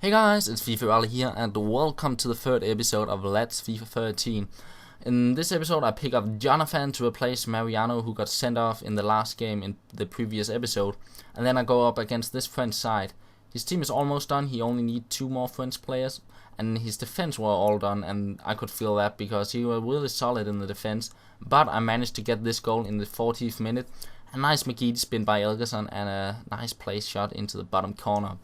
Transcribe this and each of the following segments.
Hey guys, it's FifaRalle here, and welcome to the third episode of Let's FIFA 13. In this episode, I pick up Jonathan to replace Mariano, who got sent off in the last game in the previous episode, and then I go up against this French side. His team is almost done, he only needs 2 more French players, and his defense were all done, and I could feel that because he was really solid in the defense, but I managed to get this goal in the 40th minute. A nice McGee spin by Elgerson and a nice place shot into the bottom corner.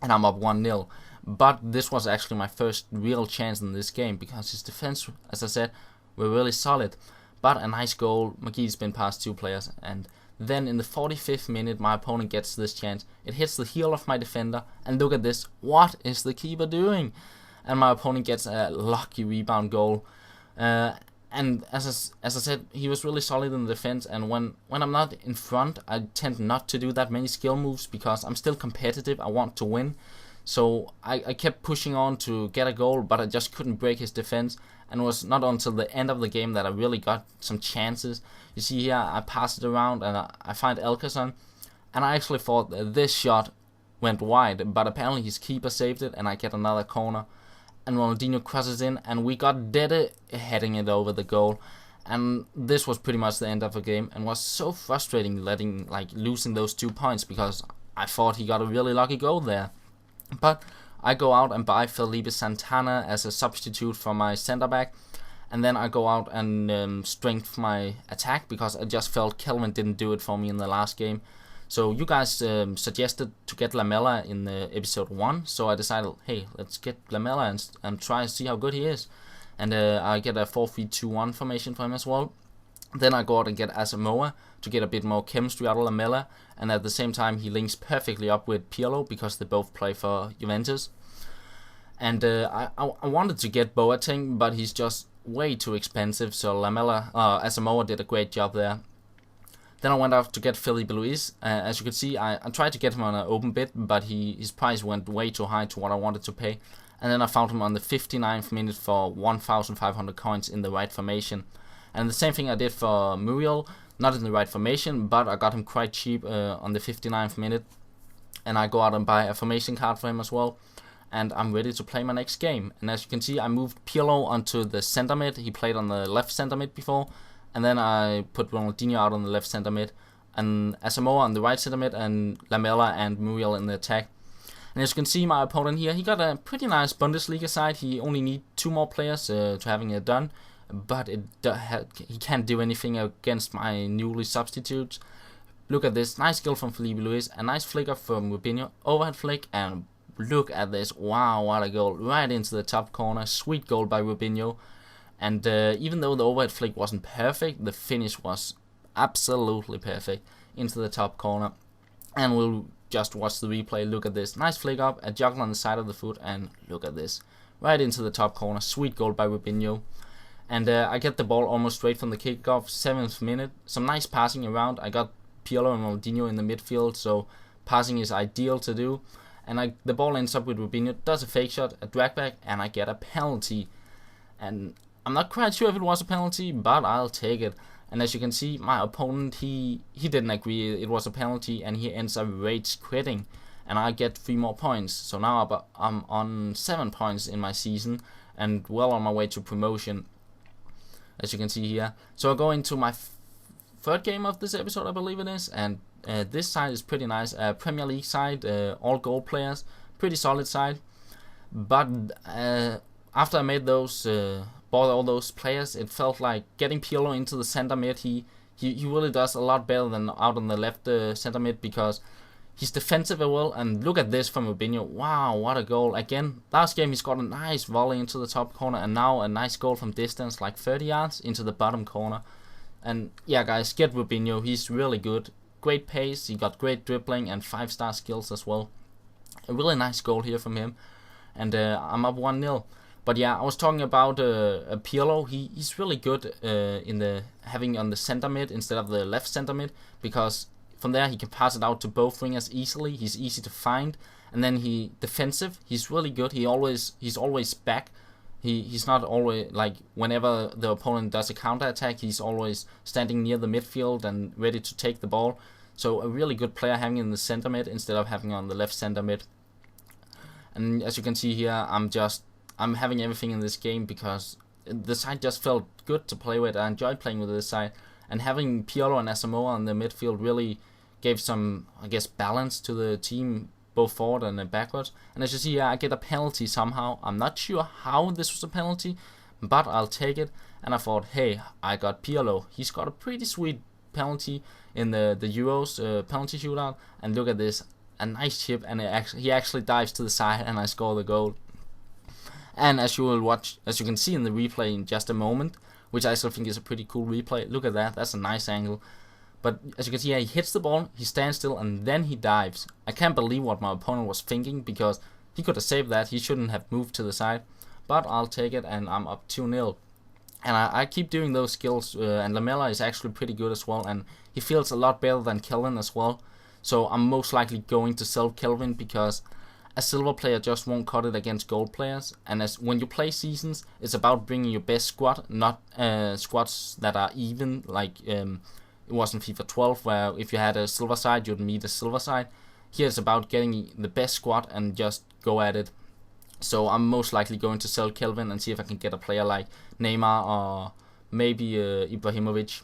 And I'm up 1-0. But this was actually my first real chance in this game because his defense, as I said, were really solid. But a nice goal, McGee's been past 2 players, and then in the 45th minute my opponent gets this chance. It hits the heel of my defender, and look at this, what is the keeper doing? And my opponent gets a lucky rebound goal. And as I said, he was really solid in the defense, and when I'm not in front, I tend not to do that many skill moves because I'm still competitive, I want to win. So I kept pushing on to get a goal, but I just couldn't break his defense, and it was not until the end of the game that I really got some chances. You see here, I pass it around, and I find Elkerson, and I actually thought that this shot went wide, but apparently his keeper saved it, and I get another corner. And Ronaldinho crosses in, and we got Dede heading it over the goal, and this was pretty much the end of the game, and was so frustrating losing those 2 points because I thought he got a really lucky goal there. But I go out and buy Felipe Santana as a substitute for my center back, and then I go out and strengthen my attack because I just felt Kelvin didn't do it for me in the last game. So you guys suggested to get Lamela in episode 1, so I decided, hey, let's get Lamela and try to see how good he is. And I get a 4-3-2-1 formation for him as well. Then I go out and get Asamoah to get a bit more chemistry out of Lamela, and at the same time he links perfectly up with Pirlo because they both play for Juventus. And I wanted to get Boateng, but he's just way too expensive, so Asamoah did a great job there. Then I went out to get Felipe Luis. As you can see, I tried to get him on an open bid, but his price went way too high to what I wanted to pay. And then I found him on the 59th minute for 1,500 coins in the right formation. And the same thing I did for Muriel, not in the right formation, but I got him quite cheap on the 59th minute. And I go out and buy a formation card for him as well. And I'm ready to play my next game. And as you can see, I moved Pirlo onto the center mid. He played on the left center mid before. And then I put Ronaldinho out on the left center mid, and Asamoah on the right center mid, and Lamela and Muriel in the attack. And as you can see, my opponent here, he got a pretty nice Bundesliga side. He only needs 2 more players to having it done, but he can't do anything against my newly substitutes. Look at this, nice skill from Felipe Luis, a nice flicker from Rubinho, overhead flick, and look at this, wow, what a goal, right into the top corner, sweet goal by Rubinho. And even though the overhead flick wasn't perfect, the finish was absolutely perfect into the top corner. And we'll just watch the replay. Look at this. Nice flick up, a juggle on the side of the foot, and look at this. Right into the top corner. Sweet goal by Rubinho. And I get the ball almost straight from the kickoff, 7th minute. Some nice passing around. I got Pirlo and Ronaldinho in the midfield, so passing is ideal to do. And the ball ends up with Rubinho, does a fake shot, a drag back, and I get a penalty. And I'm not quite sure if it was a penalty, but I'll take it. And as you can see, my opponent, he didn't agree it was a penalty, and he ends up rage quitting. And I get 3 more points. So now I'm on 7 points in my season, and well on my way to promotion, as you can see here. So I go into my third game of this episode, I believe it is. And this side is pretty nice. Premier League side, all gold players. Pretty solid side. But after I made those... bought all those players, it felt like getting Pirlo into the center mid. He really does a lot better than out on the left center mid because he's defensive as well. And look at this from Rubinho. Wow, what a goal. Again, last game he scored a nice volley into the top corner, and now a nice goal from distance, like 30 yards into the bottom corner. And yeah, guys, get Rubinho. He's really good. Great pace, he got great dribbling and 5-star skills as well. A really nice goal here from him. And I'm up 1-0. But yeah, I was talking about Pirlo. He's really good in having on the center mid instead of the left center mid, because from there he can pass it out to both wingers easily. He's easy to find, and then defensive. He's really good. He's always back. He's not always like whenever the opponent does a counter attack, he's always standing near the midfield and ready to take the ball. So a really good player having in the center mid instead of having on the left center mid. And as you can see here, I'm having everything in this game because the side just felt good to play with. I enjoyed playing with this side, and having Pirlo and Asamoah in the midfield really gave some, I guess, balance to the team, both forward and backwards. And as you see here, I get a penalty somehow. I'm not sure how this was a penalty, but I'll take it. And I thought, hey, I got Pirlo. He's got a pretty sweet penalty in the Euros penalty shootout. And look at this, a nice chip, and he actually dives to the side, and I score the goal. And as you can see in the replay in just a moment, which I still think is a pretty cool replay. Look at that, that's a nice angle. But as you can see, he hits the ball, he stands still, and then he dives. I can't believe what my opponent was thinking, because he could have saved that. He shouldn't have moved to the side. But I'll take it, and I'm up 2-0. And I keep doing those skills, and Lamela is actually pretty good as well, and he feels a lot better than Kelvin as well. So I'm most likely going to sell Kelvin, because a silver player just won't cut it against gold players. And when you play seasons, it's about bringing your best squad, not squads that are even, like it was in FIFA 12, where if you had a silver side, you'd meet a silver side. Here it's about getting the best squad and just go at it. So I'm most likely going to sell Kelvin and see if I can get a player like Neymar or maybe Ibrahimovic.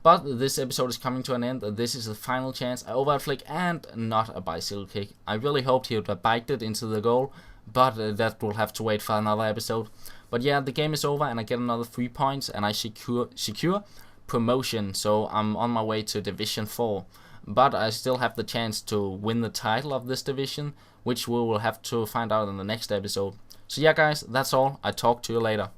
But this episode is coming to an end. This is the final chance. I overhead flick and not a bicycle kick. I really hoped he would have biked it into the goal, but that will have to wait for another episode. But yeah, the game is over, and I get another 3 points, and I secure promotion. So I'm on my way to Division 4. But I still have the chance to win the title of this division, which we will have to find out in the next episode. So yeah guys, that's all. I talk to you later.